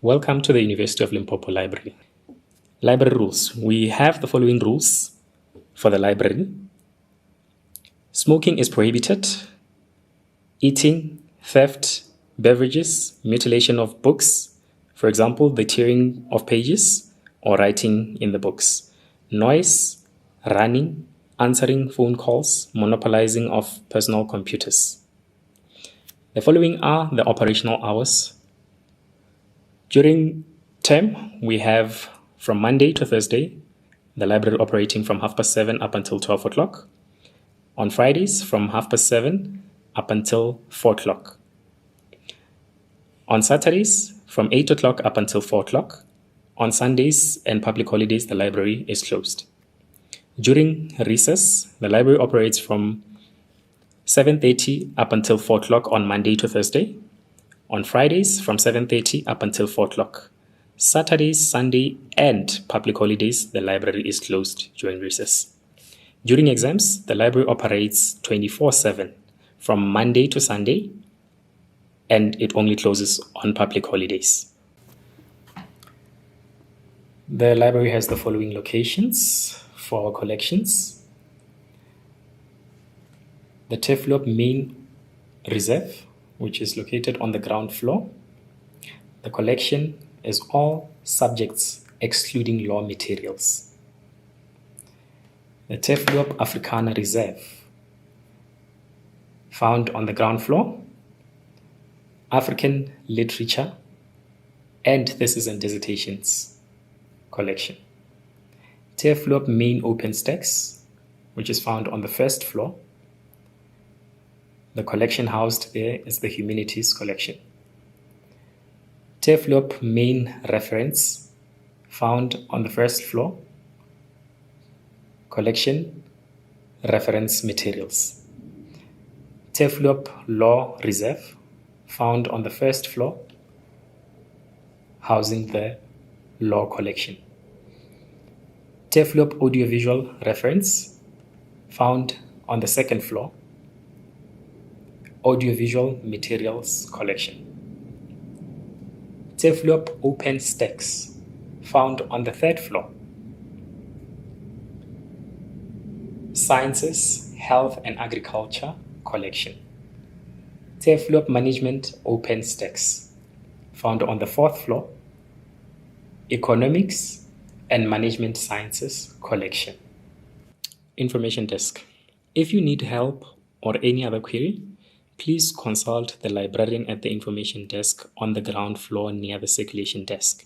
Welcome to the University of Limpopo Library. Library rules. We have the following rules for the library. Smoking is prohibited. Eating, theft, beverages, mutilation of books, for example, the tearing of pages or writing in the books. Noise, running, answering phone calls, monopolizing of personal computers. The following are the operational hours. During term, we have from Monday to Thursday, the library operating from 7:30 up until 12 o'clock. On Fridays, from 7:30 up until 4 o'clock. On Saturdays, from 8 o'clock up until 4 o'clock. On Sundays and public holidays, the library is closed. During recess, the library operates from 7:30 up until 4 o'clock on Monday to Thursday. On Fridays, from 7:30 up until 4 o'clock. Saturdays, Sunday, and public holidays, the library is closed during recess. During exams, the library operates 24/7 from Monday to Sunday, and it only closes on public holidays. The library has the following locations for our collections. The Teflop Main Reserve, which is located on the ground floor. The collection is all subjects excluding law materials. The Teflop Africana Reserve, found on the ground floor. African literature and thesis and dissertations collection. Teflop Main Open Stacks, which is found on the first floor. The collection housed there is the Humanities collection. Teflop Main Reference, found on the first floor. Collection, reference materials. Teflop Law Reserve, found on the first floor, housing the law collection. Teflop Audiovisual Reference, found on the second floor, audiovisual materials collection. Teflop Open Stacks, found on the third floor. Sciences, Health and Agriculture collection. Teflop Management Open Stacks, found on the fourth floor. Economics and Management Sciences collection. Information desk. If you need help or any other query, please consult the librarian at the information desk on the ground floor near the circulation desk.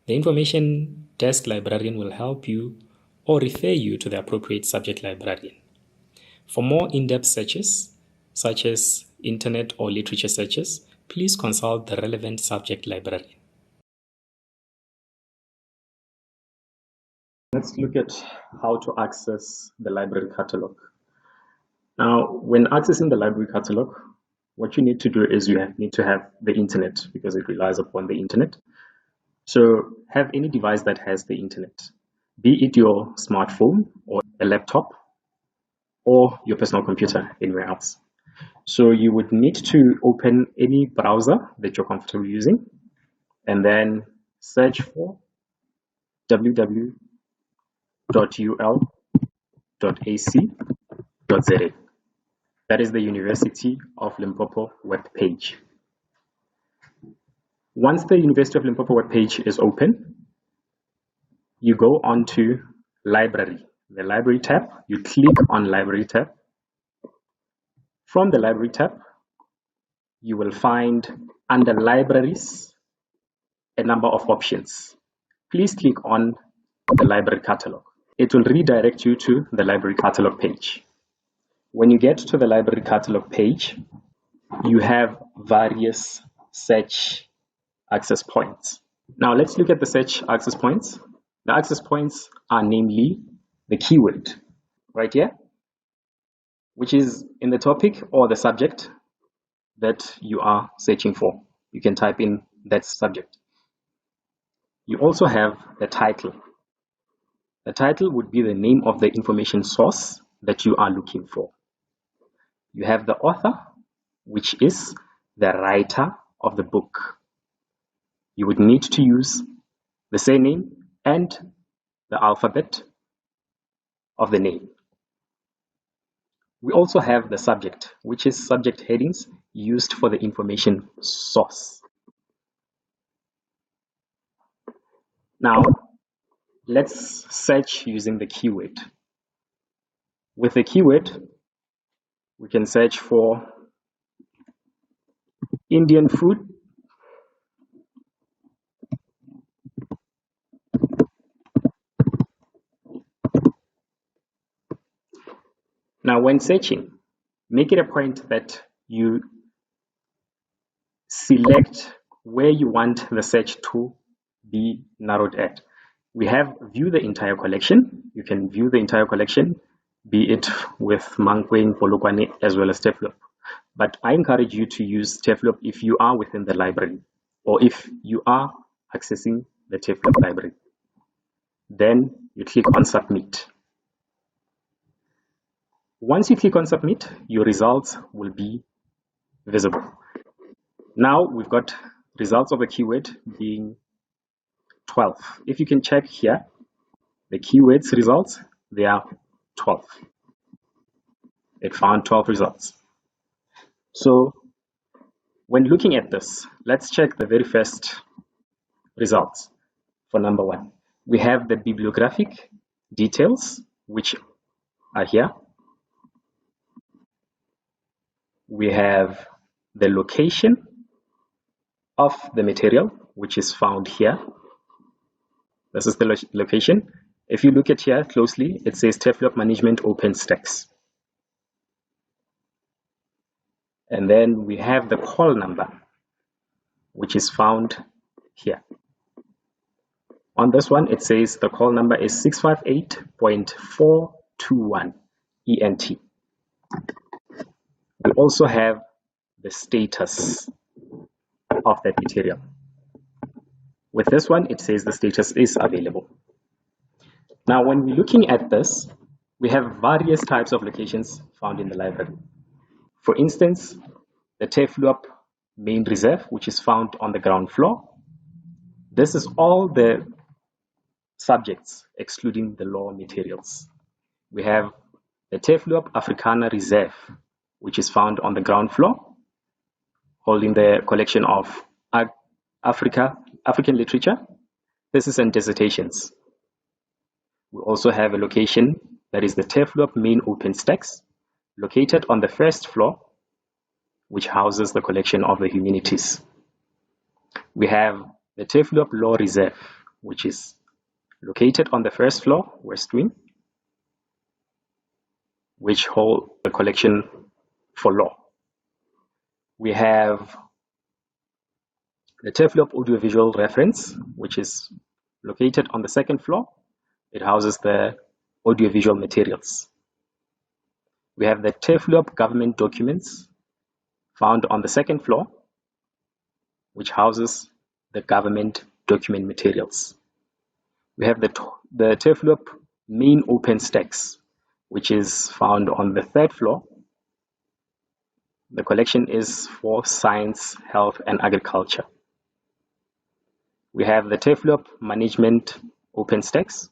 The information desk librarian will help you or refer you to the appropriate subject librarian. For more in-depth searches, such as internet or literature searches, please consult the relevant subject librarian. Let's look at how to access the library catalog. Now, when accessing the library catalog, what you need to do is you need to have the internet because it relies upon the internet. So have any device that has the internet, be it your smartphone or a laptop or your personal computer anywhere else. So you would need to open any browser that you're comfortable using and then search for www.ul.ac.za. That is the University of Limpopo web page. Once the University of Limpopo web page is open, you go on to Library, the Library tab. You click on Library tab. From the Library tab, you will find under Libraries a number of options. Please click on the Library Catalog. It will redirect you to the Library Catalog page. When you get to the Library Catalog page, you have various search access points. Now let's look at the search access points. The access points are namely the keyword right here, which is in the topic or the subject that you are searching for. You can type in that subject. You also have the title. The title would be the name of the information source that you are looking for. You have the author, which is the writer of the book. you would need to use the surname and the alphabet of the name. We also have the subject, which is subject headings used for the information source. Now, let's search using the keyword. With the keyword, we can search for Indian food. Now, when searching, make it a point that you select where you want the search to be narrowed at. We have view the entire collection. You can view the entire collection, be it with Mankweng, Polokwane, as well as Teflop. But I encourage you to use Teflop if you are within the library or if you are accessing the Teflop library. Then you click on Submit. Once you click on Submit, your results will be visible. Now we've got results of the keyword being 12. If you can check here, the keywords results, they are 12. It found 12 results. So when looking at this, let's check the very first results for number 1. We have the bibliographic details, which are here. We have the location of the material, which is found here. This is the location. If you look at here closely, it says Teflop Management OpenStax. And then we have the call number, which is found here. On this one, it says the call number is 658.421 ENT. We also have the status of that material. With this one, it says the status is available. Now, when we're looking at this, we have various types of locations found in the library. For instance, the Teflop main reserve, which is found on the ground floor. This is all the subjects, excluding the law materials. We have the Teflop Africana reserve, which is found on the ground floor, holding the collection of African literature, theses and dissertations. We also have a location that is the Teflop main OpenStax, located on the first floor, which houses the collection of the humanities. We have the Teflop Law Reserve, which is located on the first floor, west wing, which hold the collection for law. We have the Teflop Audiovisual Reference, which is located on the second floor. It houses the audiovisual materials. We have the Teflop Government Documents, found on the second floor, which houses the government document materials. We have the Teflop main OpenStax, which is found on the third floor. The collection is for science, health, and agriculture. We have the Teflop Management OpenStax,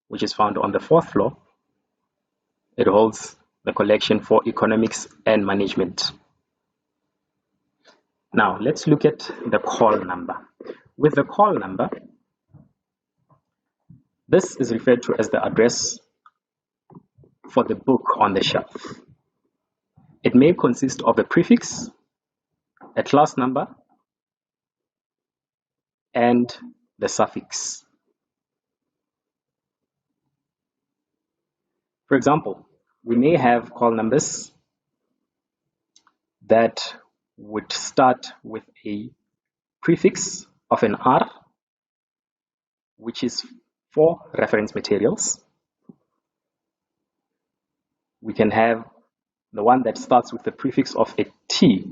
which is found on the fourth floor. It holds the collection for economics and management. Now, let's look at the call number. With the call number, this is referred to as the address for the book on the shelf. It may consist of a prefix, a class number, and the suffix. For example, we may have call numbers that would start with a prefix of an R, which is for reference materials. We can have the one that starts with the prefix of a T,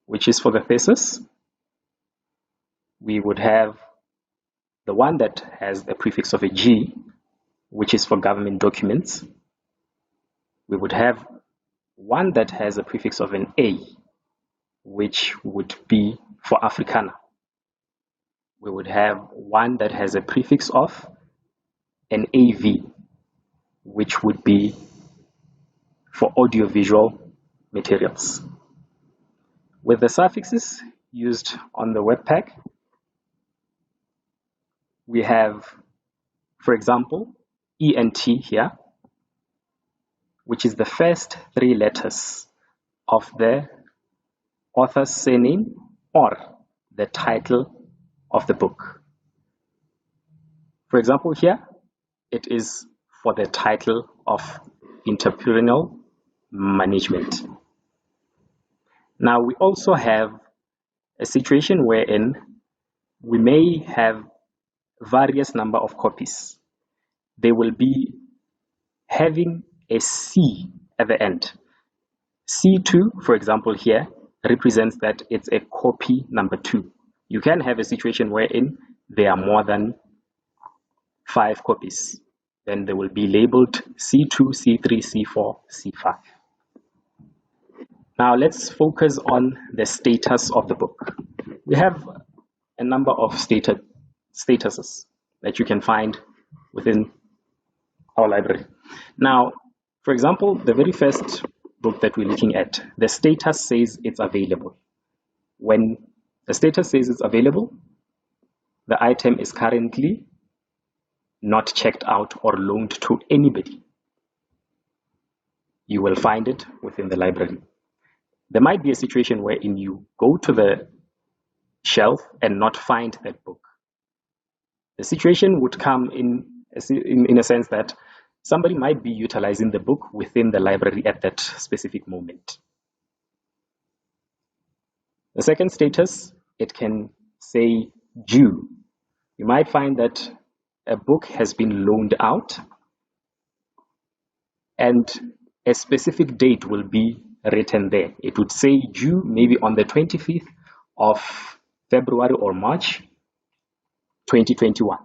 which is for the thesis. We would have the one that has the prefix of a G, which is for government documents. We would have one that has a prefix of an A, which would be for Africana. we would have one that has a prefix of an AV, which would be for audiovisual materials. With the suffixes used on the web pack, we have, for example, ENT here, which is the first three letters of the author's surname or the title of the book. For example, here, it is for the title of Entrepreneurial Management. Now, we also have a situation wherein we may have various number of copies. They will be having a C at the end. C2, for example, here represents that it's a copy number 2. You can have a situation wherein there are more than 5 copies. Then they will be labeled C2, C3, C4, C5. Now let's focus on the status of the book. We have a number of statuses that you can find within our library. Now, for example, the very first book that we're looking at, the status says it's available. When the status says it's available, the item is currently not checked out or loaned to anybody. You will find it within the library. There might be a situation wherein you go to the shelf and not find that book. The situation would come in a sense that somebody might be utilizing the book within the library at that specific moment. The second status, it can say due. You might find that a book has been loaned out and a specific date will be written there. It would say due maybe on the 25th of February or March 2021.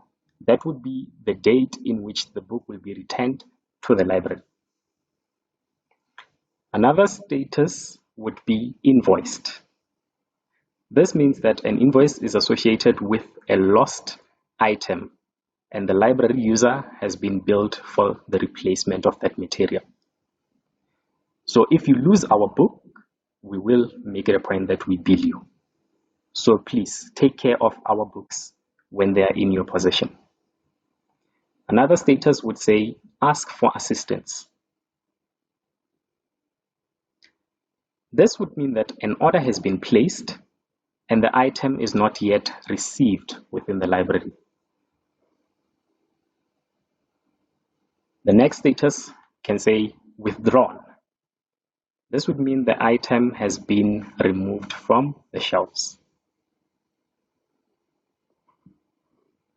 That would be the date in which the book will be returned to the library. Another status would be invoiced. This means that an invoice is associated with a lost item and the library user has been billed for the replacement of that material. So if you lose our book, we will make it a point that we bill you. So please take care of our books when they are in your possession. Another status would say, ask for assistance. This would mean that an order has been placed and the item is not yet received within the library. The next status can say withdrawn. This would mean the item has been removed from the shelves.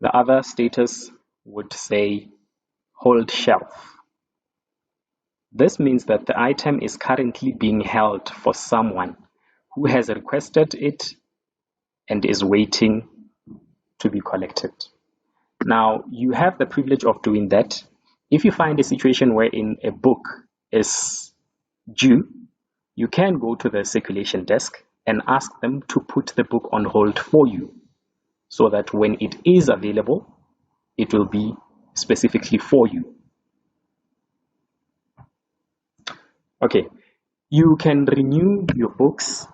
The other status would say hold shelf. This means that the item is currently being held for someone who has requested it and is waiting to be collected. Now, you have the privilege of doing that. If you find a situation wherein a book is due, you can go to the circulation desk and ask them to put the book on hold for you so that when it is available, it will be specifically for you. Okay, you can renew your books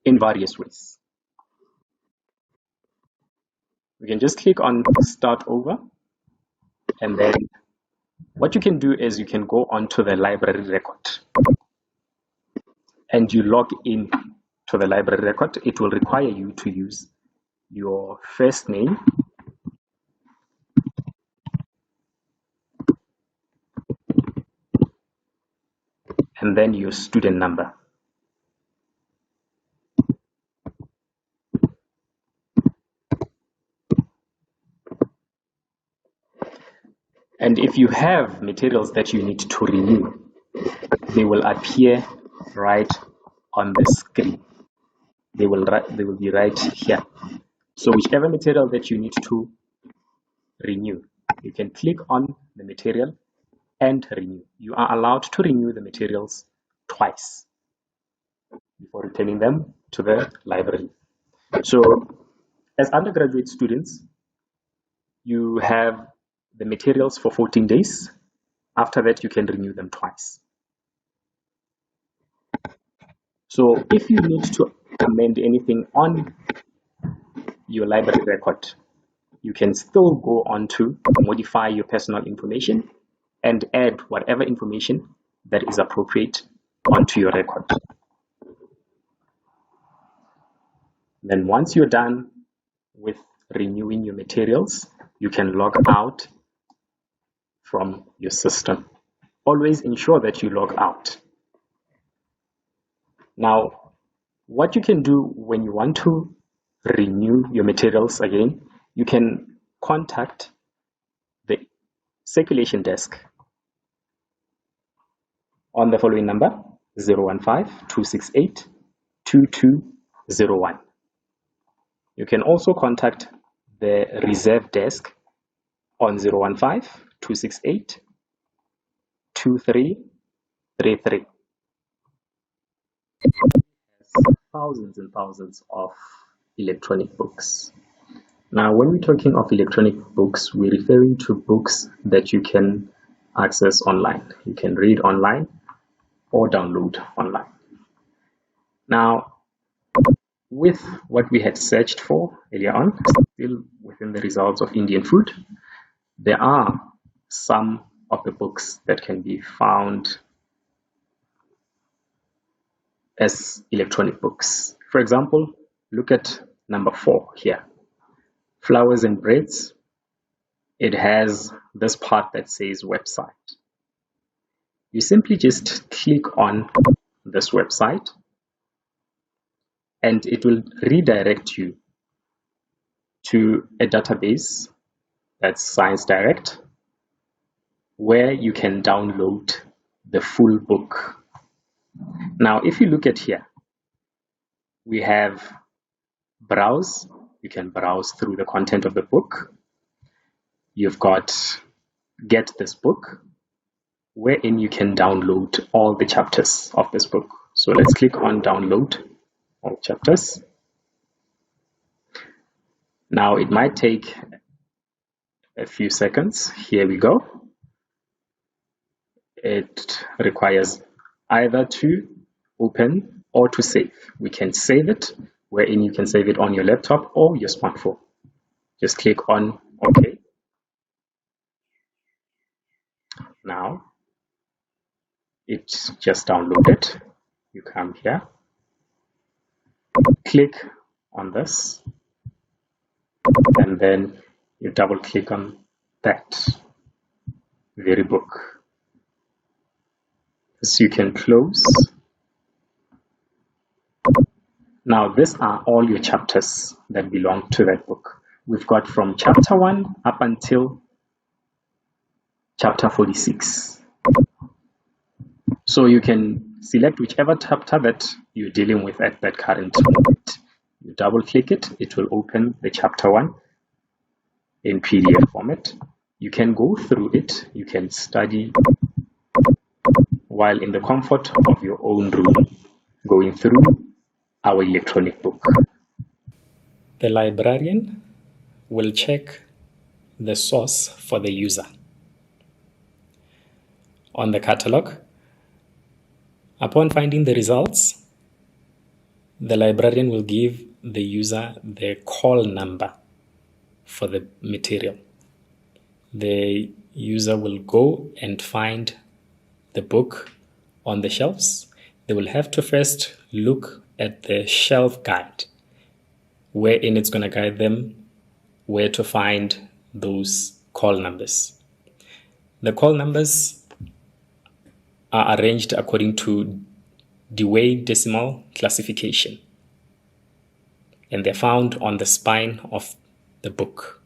in various ways. You can just click on Start Over, and then what you can do is you can go onto the library record and you log in to the library record. It will require you to use your first name, and then your student number. And if you have materials that you need to renew, they will appear right on the screen. They will be right here. So whichever material that you need to renew, you can click on the material and renew. You are allowed to renew the materials twice before returning them to the library. So As undergraduate students, you have the materials for 14 days. After that, you can renew them twice. So if you need to amend anything on your library record, you can still go on to modify your personal information and add whatever information that is appropriate onto your record. Then once you're done with renewing your materials, you can log out from your system. Always ensure that you log out. Now, what you can do when you want to renew your materials again, you can contact the circulation desk on the following number: 015-268-2201. You can also contact the reserve desk on 015-268-2333. Thousands and thousands of electronic books. Now, when we're talking of electronic books, we're referring to books that you can access online. You can read online or download online. Now, with what we had searched for earlier on, still within the results of Indian food, there are some of the books that can be found as electronic books. For example, look at number 4 here, Flowers and Breads. It has this part that says website. You simply just click on this website and it will redirect you to a database that's Science Direct, where you can download the full book. Now, if you look at here, we have browse. You can browse through the content of the book. You've got get this book, wherein you can download all the chapters of this book. So let's click on download all chapters. Now it might take a few seconds. Here we go. It requires either to open or to save. We can save it, wherein you can save it on your laptop or your smartphone. Just click on OK. Now it's just downloaded. You come here, click on this, and then you double click on that very book. This you can close. Now these are all your chapters that belong to that book. We've got from chapter 1 up until chapter 46. So you can select whichever chapter that you're dealing with at that current moment. You double click it, it will open the chapter 1 in PDF format. You can go through it, you can study while in the comfort of your own room, going through our electronic book. The librarian will check the source for the user. On the catalog, upon finding the results, the librarian will give the user the call number for the material. The user will go and find the book on the shelves. They will have to first look at the shelf guide, wherein it's going to guide them where to find those call numbers. The call numbers are arranged according to Dewey Decimal Classification, and they're found on the spine of the book.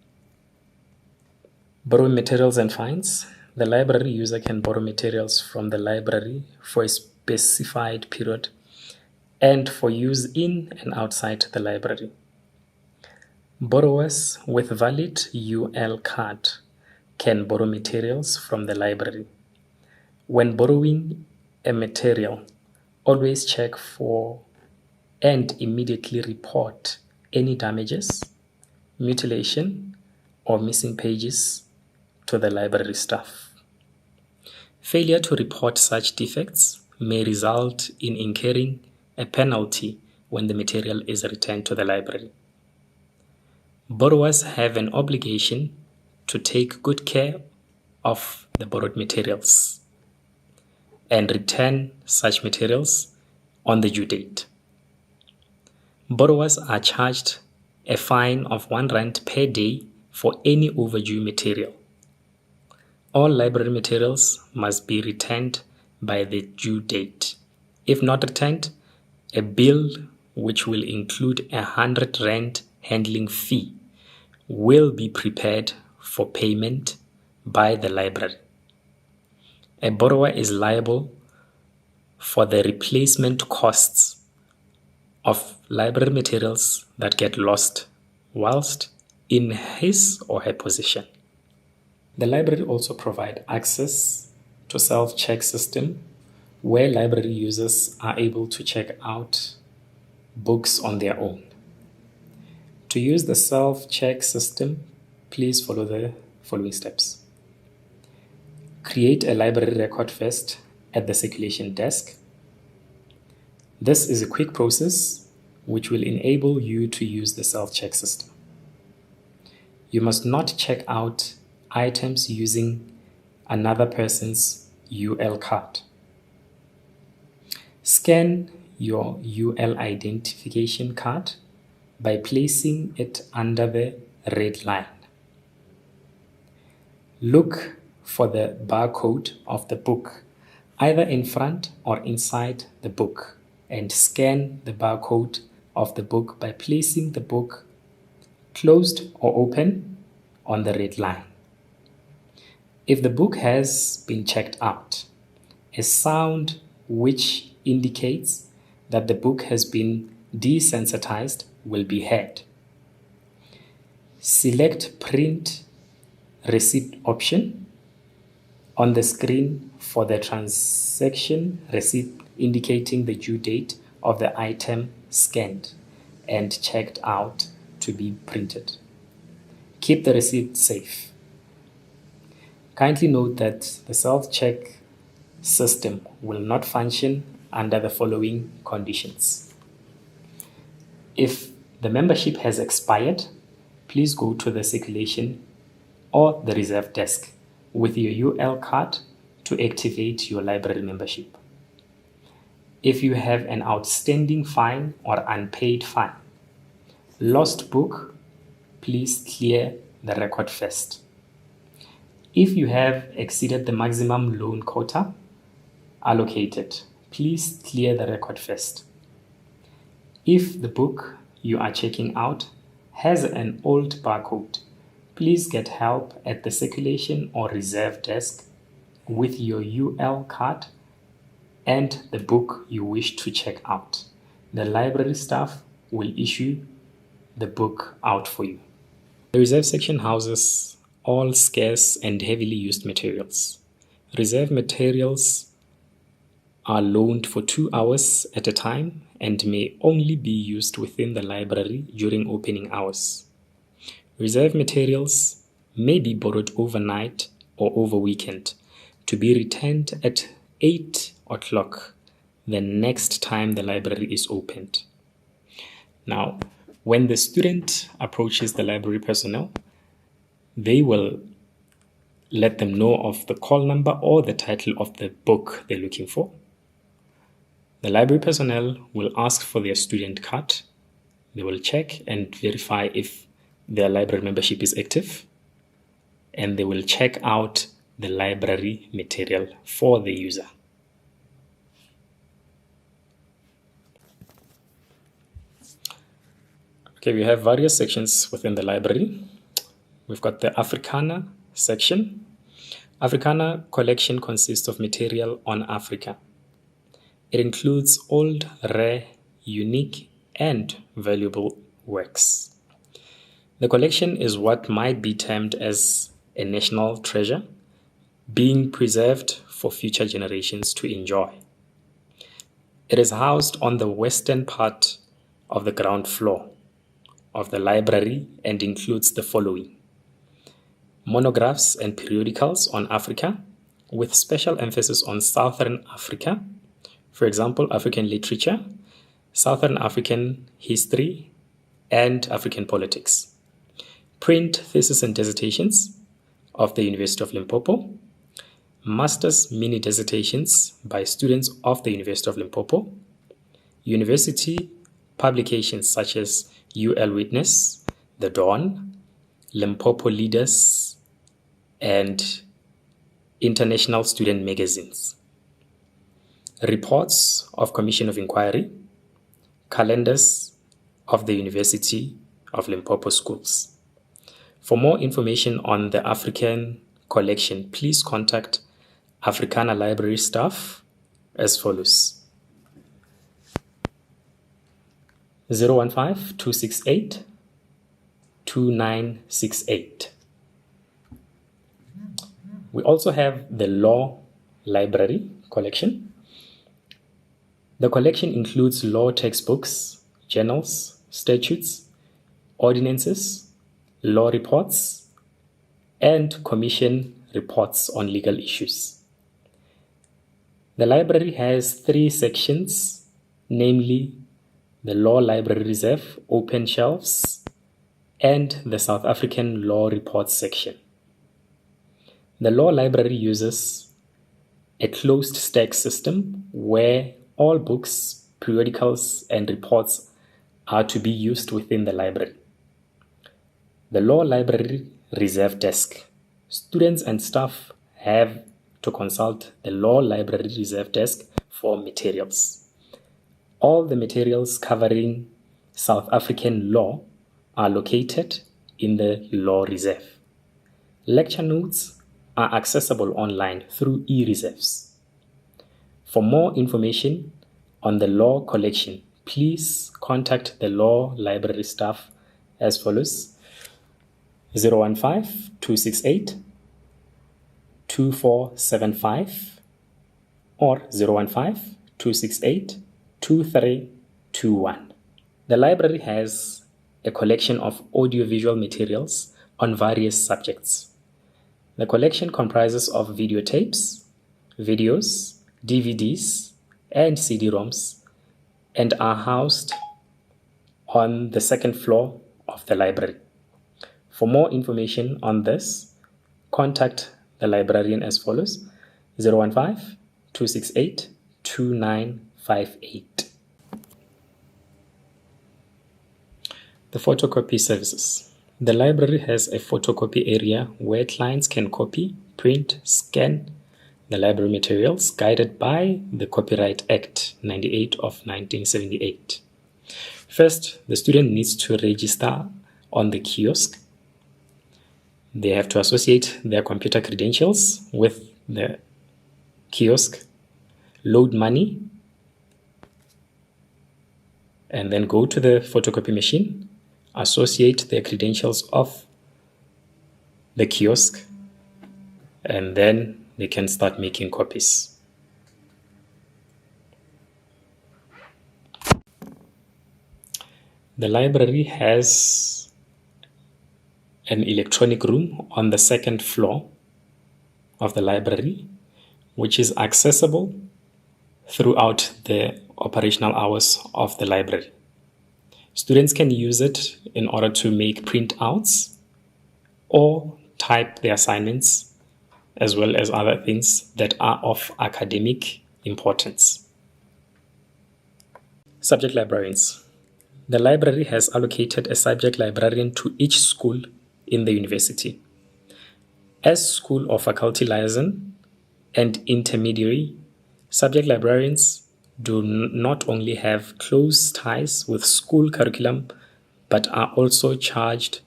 Borrowing materials and fines. The library user can borrow materials from the library for a specified period and for use in and outside the library. Borrowers with valid UL card can borrow materials from the library. When borrowing a material, always check for and immediately report any damages mutilation, or missing pages to the library staff. Failure to report such defects may result in incurring a penalty when the material is returned to the library. Borrowers have an obligation to take good care of the borrowed materials and return such materials on the due date. Borrowers are charged a fine of R1 per day for any overdue material. All library materials must be returned by the due date. If not returned, a bill which will include a R100 handling fee will be prepared for payment by the library. A borrower is liable for the replacement costs of library materials that get lost whilst in his or her possession. The library also provides access to self-check system where library users are able to check out books on their own. To use the self-check system, please follow the following steps. Create a library record first at the circulation desk. This is a quick process which will enable you to use the self-check system. You must not check out items using another person's UL card. Scan your UL identification card by placing it under the red line. Look for the barcode of the book either in front or inside the book and scan the barcode of the book by placing the book closed or open on the red line. If the book has been checked out, a sound which indicates that the book has been desensitized will be heard. Select Print Receipt option on the screen for the transaction receipt indicating the due date of the item scanned and checked out to be printed. Keep the receipt safe. Kindly note that the self-check system will not function under the following conditions. If the membership has expired, please go to the circulation or the reserve desk with your UL card to activate your library membership. If you have an outstanding fine or unpaid fine, lost book, please clear the record first. If you have exceeded the maximum loan quota allocated, please clear the record first. If the book you are checking out has an old barcode, please get help at the circulation or reserve desk with your UL card and the book you wish to check out. The library staff will issue the book out for you. The reserve section houses all scarce and heavily used materials. Reserve materials are loaned for 2 hours at a time and may only be used within the library during opening hours. Reserve materials may be borrowed overnight or over weekend to be returned at 8 o'clock the next time the library is opened. Now, when the student approaches the library personnel, they will let them know of the call number or the title of the book they're looking for. The library personnel will ask for their student card. They will check and verify if their library membership is active, and they will check out the library material for the user. Okay, we have various sections within the library. We've got the Africana section. Africana collection consists of material on Africa. It includes old, rare, unique, and valuable works. The collection is what might be termed as a national treasure, being preserved for future generations to enjoy. It is housed on the western part of the ground floor of the library and includes the following: monographs and periodicals on Africa, with special emphasis on Southern Africa, for example, African literature, Southern African history, and African politics. Print thesis and dissertations of the University of Limpopo, master's mini dissertations by students of the University of Limpopo, university publications such as UL Witness, The Dawn, Limpopo Leaders, and international student magazines, reports of Commission of Inquiry, calendars of the University of Limpopo schools. For more information on the African collection, please contact Africana library staff as follows: 015-268-2968. We also have the law library collection. The collection includes law textbooks, journals, statutes, ordinances, law reports, and commission reports on legal issues. The library has 3 sections, namely the Law Library Reserve, Open Shelves, and the South African Law Reports section. The law library uses a closed stack system where all books, periodicals, and reports are to be used within the library. The Law Library Reserve Desk. Students and staff have to consult the Law Library Reserve Desk for materials. All the materials covering South African law are located in the Law Reserve. Lecture notes are accessible online through e-reserves. For more information on the law collection, please contact the law library staff as follows: 015-268-2475 or 015-268-2321. The library has a collection of audiovisual materials on various subjects. The collection comprises of videotapes, videos, DVDs, and CD-ROMs, and are housed on the second floor of the library. For more information on this, contact the librarian as follows: 015-268-2958. The photocopy services. The library has a photocopy area where clients can copy, print, scan the library materials guided by the Copyright Act 98 of 1978. First, the student needs to register on the kiosk. They have to associate their computer credentials with the kiosk, load money, and then go to the photocopy machine, associate their credentials of the kiosk, and then they can start making copies. The library has an electronic room on the second floor of the library, which is accessible throughout the operational hours of the library. Students can use it in order to make printouts or type their assignments, as well as other things that are of academic importance. Subject librarians. The library has allocated a subject librarian to each school in the university. As school or faculty liaison and intermediary, subject librarians do not only have close ties with school curriculum, but are also charged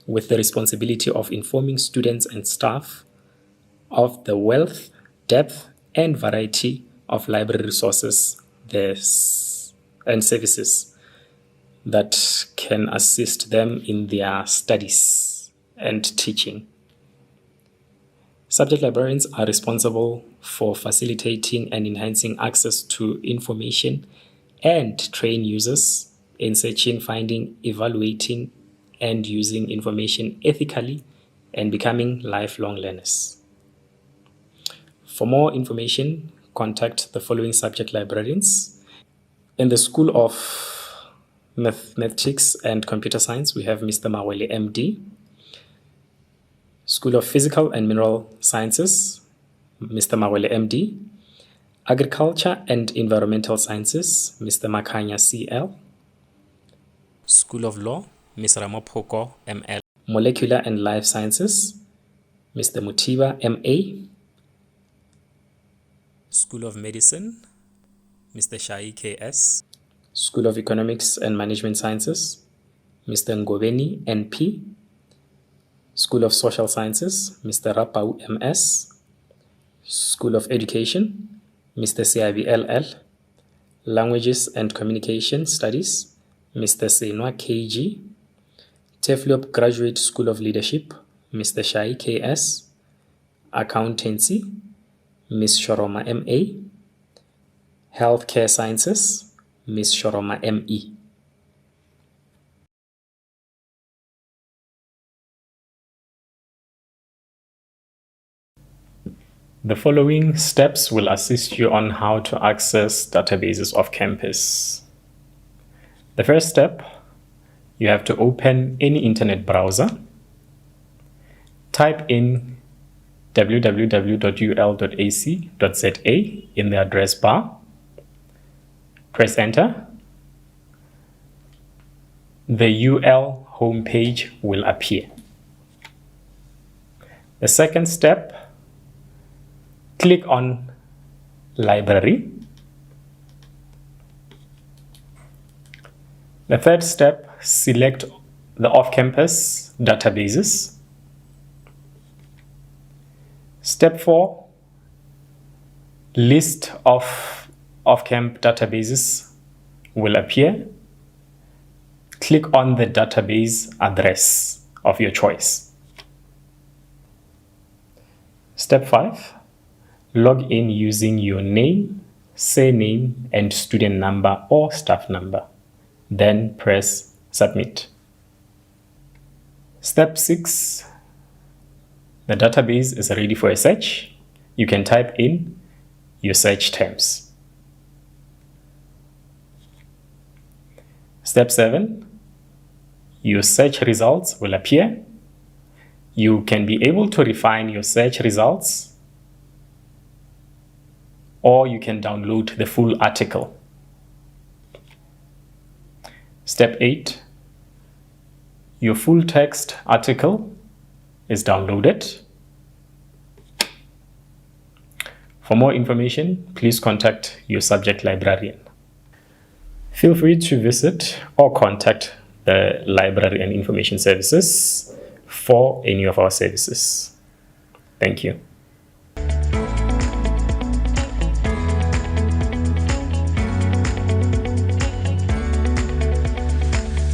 with the responsibility of informing students and staff of the wealth, depth, and variety of library resources and services that can assist them in their studies and teaching. Subject librarians are responsible for facilitating and enhancing access to information and train users in searching, finding, evaluating, and using information ethically, and becoming lifelong learners. For more information, contact the following subject librarians. In the School of Mathematics and Computer Science, we have Mr. Mawele, MD. School of Physical and Mineral Sciences, Mr. Mawele, MD. Agriculture and Environmental Sciences, Mr. Makanya, CL. School of Law, Ms. Ramopoko, ML. Molecular and Life Sciences, Mr. Mutiba, MA. School of Medicine, Mr. Shai, KS. School of Economics and Management Sciences, Mr. Ngobeni, NP. School of Social Sciences, Mr. Rapau, MS. School of Education, Mr. Siabi, LL. Languages and Communication Studies, Mr. Senwa, KG. Teflop Graduate School of Leadership, Mr. Shai, KS. Accountancy, Ms. Shoroma, MA. Healthcare Sciences, Ms. Shoroma, ME. The following steps will assist you on how to access databases off campus. The first step, you have to open any internet browser, type in www.ul.ac.za in the address bar, press enter. The UL homepage will appear. The second step, click on Library. The third step, select the off-campus databases. Step 4, list of off-camp databases will appear. Click on the database address of your choice. Step 5, log in using your name, surname, and student number or staff number. Then press Submit. Step 6, the database is ready for a search. You can type in your search terms. Step 7, your search results will appear. You can be able to refine your search results, or you can download the full article. Step 8, your full text article is downloaded. For more information, please contact your subject librarian. Feel free to visit or contact the Library and Information Services for any of our services. Thank you.